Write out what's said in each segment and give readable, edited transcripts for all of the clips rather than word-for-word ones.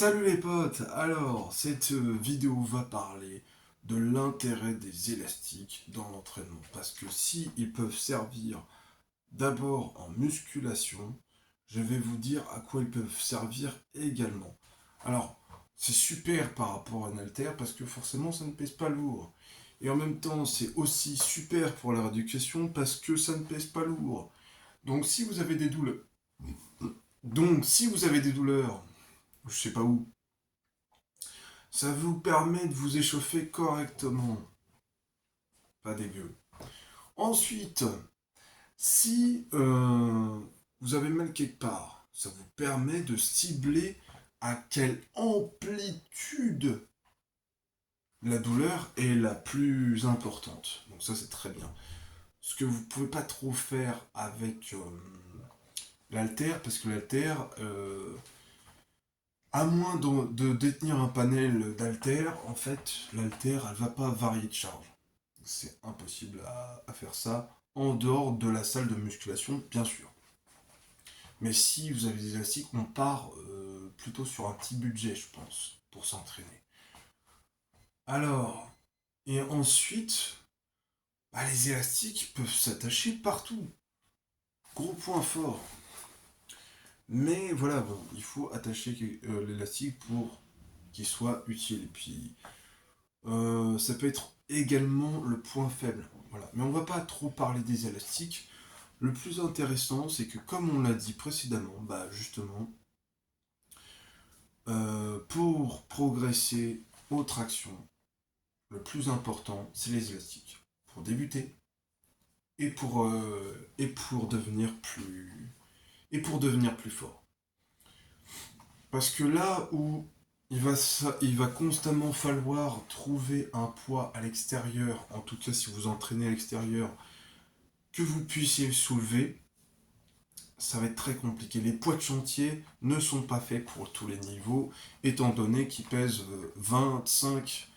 Salut les potes. Alors, cette vidéo va parler de l'intérêt des élastiques dans l'entraînement. Parce que si ils peuvent servir d'abord en musculation, je vais vous dire à quoi ils peuvent servir également. Alors, c'est super par rapport à un haltère parce que forcément ça ne pèse pas lourd. Et en même temps, c'est aussi super pour la rééducation parce que ça ne pèse pas lourd. Donc si vous avez des douleurs, je sais pas où, ça vous permet de vous échauffer correctement. Pas dégueu. Ensuite, si vous avez mal quelque part, ça vous permet de cibler à quelle amplitude la douleur est la plus importante. Donc ça, c'est très bien. Ce que vous pouvez pas trop faire avec l'haltère, parce que l'haltère, à moins de détenir un panel d'haltères, en fait, l'haltère, elle va pas varier de charge. C'est impossible à faire ça en dehors de la salle de musculation, bien sûr. Mais si vous avez des élastiques, on part plutôt sur un petit budget, je pense, pour s'entraîner. Alors, et ensuite, bah, les élastiques peuvent s'attacher partout. Gros point fort. Mais voilà, bon, il faut attacher l'élastique pour qu'il soit utile. Et puis, ça peut être également le point faible. Voilà. Mais on va pas trop parler des élastiques. Le plus intéressant, c'est que comme on l'a dit précédemment, bah justement, pour progresser aux tractions, le plus important, c'est les élastiques. Pour débuter et pour devenir plus fort. Parce que là où il va constamment falloir trouver un poids à l'extérieur, en tout cas si vous entraînez à l'extérieur, que vous puissiez soulever, ça va être très compliqué. Les poids de chantier ne sont pas faits pour tous les niveaux, étant donné qu'ils pèsent 25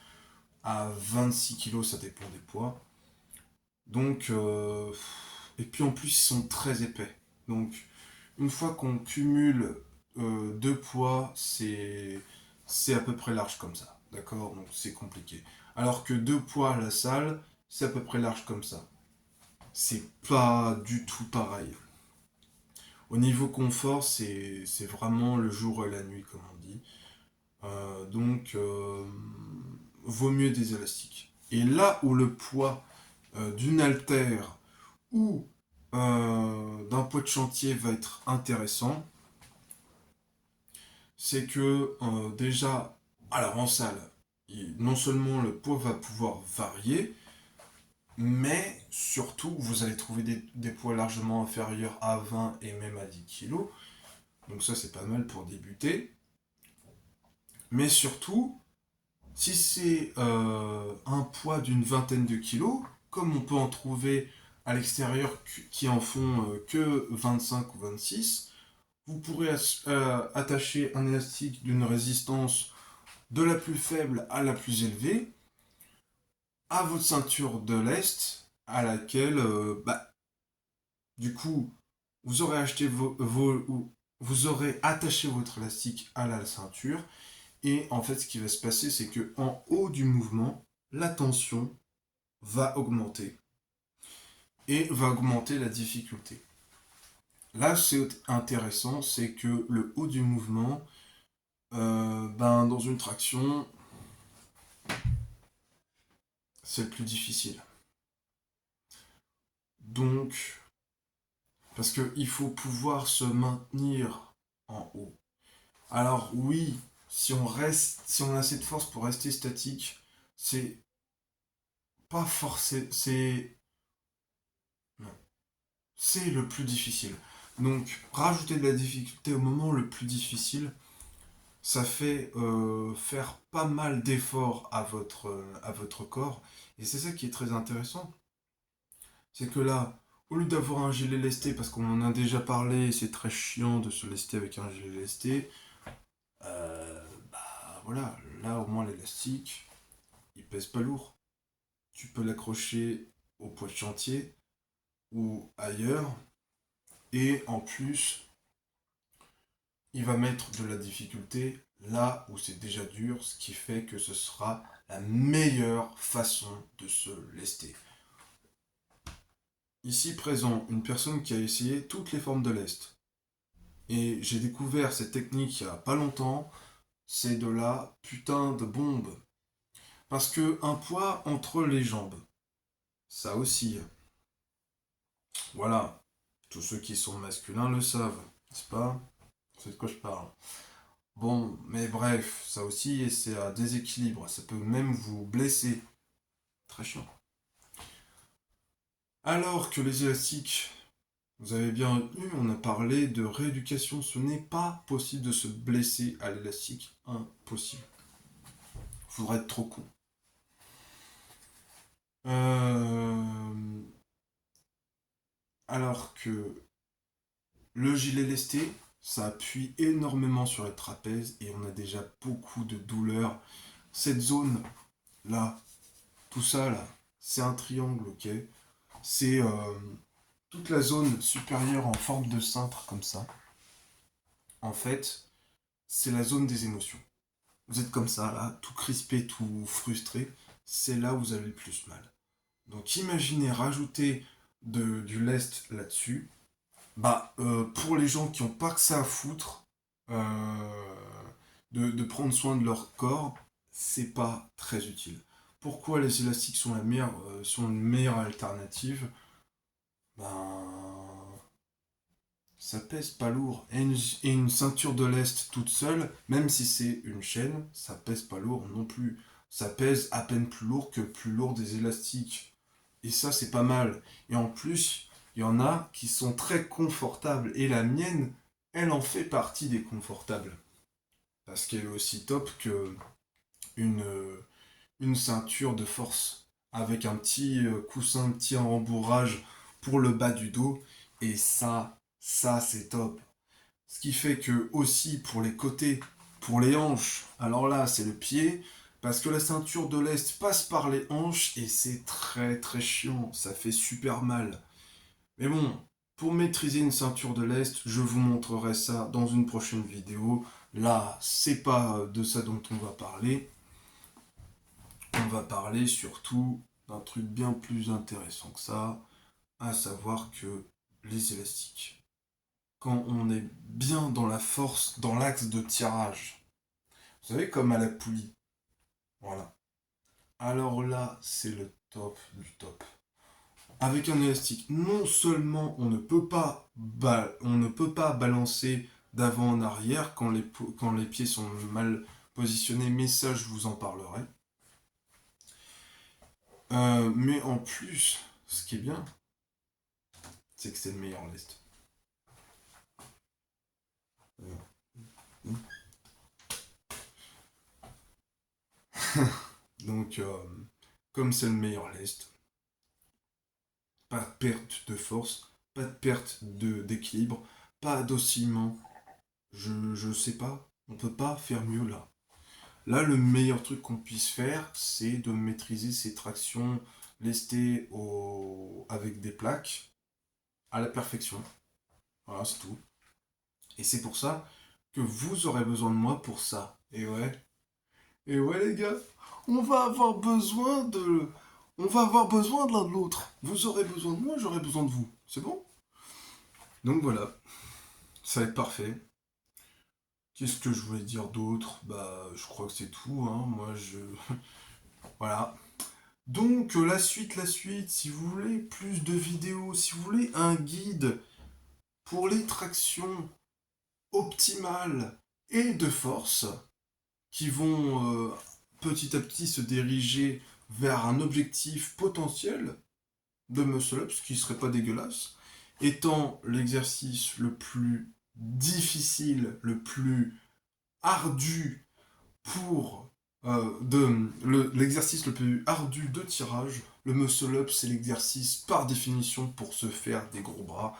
à 26 kilos, ça dépend des poids. Donc, et puis en plus, ils sont très épais. Donc, une fois qu'on cumule deux poids, c'est à peu près large comme ça. D'accord? Donc, c'est compliqué. Alors que deux poids à la salle, c'est à peu près large comme ça. C'est pas du tout pareil. Au niveau confort, c'est vraiment le jour et la nuit, comme on dit. Donc, vaut mieux des élastiques. Et là où le poids d'une haltère ou d'un poids de chantier va être intéressant, c'est que déjà, alors en salle, non seulement le poids va pouvoir varier, mais surtout, vous allez trouver des poids largement inférieurs à 20 et même à 10 kilos. Donc ça, c'est pas mal pour débuter. Mais surtout, si c'est un poids d'une vingtaine de kilos, comme on peut en trouver à l'extérieur qui en font que 25 ou 26, vous pourrez attacher un élastique d'une résistance de la plus faible à la plus élevée à votre ceinture de lest, à laquelle, du coup, vous aurez acheté vous aurez attaché votre élastique à la ceinture. Et en fait, ce qui va se passer, c'est que en haut du mouvement, la tension va augmenter et va augmenter la difficulté. Là, c'est intéressant, c'est que le haut du mouvement, dans une traction, c'est le plus difficile. Donc, parce qu'il faut pouvoir se maintenir en haut. Alors oui, si on a assez de force pour rester statique, c'est pas forcé, non, c'est le plus difficile. Donc, rajouter de la difficulté au moment le plus difficile, ça fait faire pas mal d'efforts à votre corps. Et c'est ça qui est très intéressant. C'est que là, au lieu d'avoir un gilet lesté, parce qu'on en a déjà parlé, c'est très chiant de se lester avec un gilet lesté, voilà, là au moins l'élastique, il pèse pas lourd. Tu peux l'accrocher au poids de chantier ou ailleurs. Et en plus, il va mettre de la difficulté là où c'est déjà dur, ce qui fait que ce sera la meilleure façon de se lester. Ici présent, une personne qui a essayé toutes les formes de lest. Et j'ai découvert cette technique il n'y a pas longtemps, c'est de la putain de bombe. Parce que un poids entre les jambes, ça aussi. Voilà, tous ceux qui sont masculins le savent, n'est-ce pas? C'est de quoi je parle. Bon, mais bref, ça aussi, c'est un déséquilibre. Ça peut même vous blesser. Très chiant. Alors que les élastiques, vous avez bien retenu, on a parlé de rééducation. Ce n'est pas possible de se blesser à l'élastique. Impossible. Faudrait être trop con. Alors que le gilet lesté, ça appuie énormément sur les trapèzes et on a déjà beaucoup de douleur. Cette zone là, tout ça là, c'est un triangle, ok? C'est toute la zone supérieure en forme de cintre comme ça. En fait, c'est la zone des émotions. Vous êtes comme ça là, tout crispé, tout frustré. C'est là où vous avez le plus mal. Donc imaginez rajouter du lest là-dessus. Pour les gens qui n'ont pas que ça à foutre, de prendre soin de leur corps, c'est pas très utile. Pourquoi les élastiques sont une meilleure alternative? Ben, ça pèse pas lourd. Et une ceinture de lest toute seule, même si c'est une chaîne, ça pèse pas lourd non plus. Ça pèse à peine plus lourd que le plus lourd des élastiques. Et ça, c'est pas mal. Et en plus, il y en a qui sont très confortables. Et la mienne, elle en fait partie des confortables. Parce qu'elle est aussi top que une ceinture de force. Avec un petit coussin, un petit rembourrage pour le bas du dos. Et ça c'est top. Ce qui fait que aussi pour les côtés, pour les hanches, alors là c'est le pied, parce que la ceinture de lest passe par les hanches et c'est très très chiant, ça fait super mal. Mais bon, pour maîtriser une ceinture de lest, je vous montrerai ça dans une prochaine vidéo. Là, c'est pas de ça dont on va parler. On va parler surtout d'un truc bien plus intéressant que ça, à savoir que les élastiques. Quand on est bien dans la force, dans l'axe de tirage. Vous savez, comme à la poulie. Voilà. Alors là, c'est le top du top. Avec un élastique, non seulement on ne peut pas balancer d'avant en arrière quand les pieds sont mal positionnés, mais ça, je vous en parlerai. Mais en plus, ce qui est bien, c'est que c'est le meilleur lest. Donc, comme c'est le meilleur lest, pas de perte de force, pas de perte d'équilibre, pas d'oscillement. Je sais pas, on peut pas faire mieux là. Là, le meilleur truc qu'on puisse faire, c'est de maîtriser ces tractions lestées avec des plaques à la perfection. Voilà, c'est tout. Et c'est pour ça que vous aurez besoin de moi pour ça. Et ouais les gars, on va avoir besoin de... On va avoir besoin de l'un de l'autre. Vous aurez besoin de moi, j'aurai besoin de vous. C'est bon? Donc voilà, ça va être parfait. Qu'est-ce que je voulais dire d'autre? Je crois que c'est tout, hein. Voilà. Donc, la suite, si vous voulez plus de vidéos, si vous voulez un guide pour les tractions optimales et de force, qui vont petit à petit se diriger vers un objectif potentiel de muscle-up, ce qui serait pas dégueulasse, étant l'exercice le plus difficile, le plus ardu l'exercice le plus ardu de tirage. Le muscle-up, c'est l'exercice par définition pour se faire des gros bras,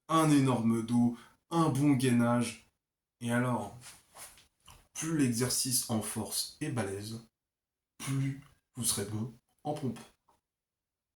un énorme dos, un bon gainage. Et alors, plus l'exercice en force est balèze, plus vous serez bon en pompe.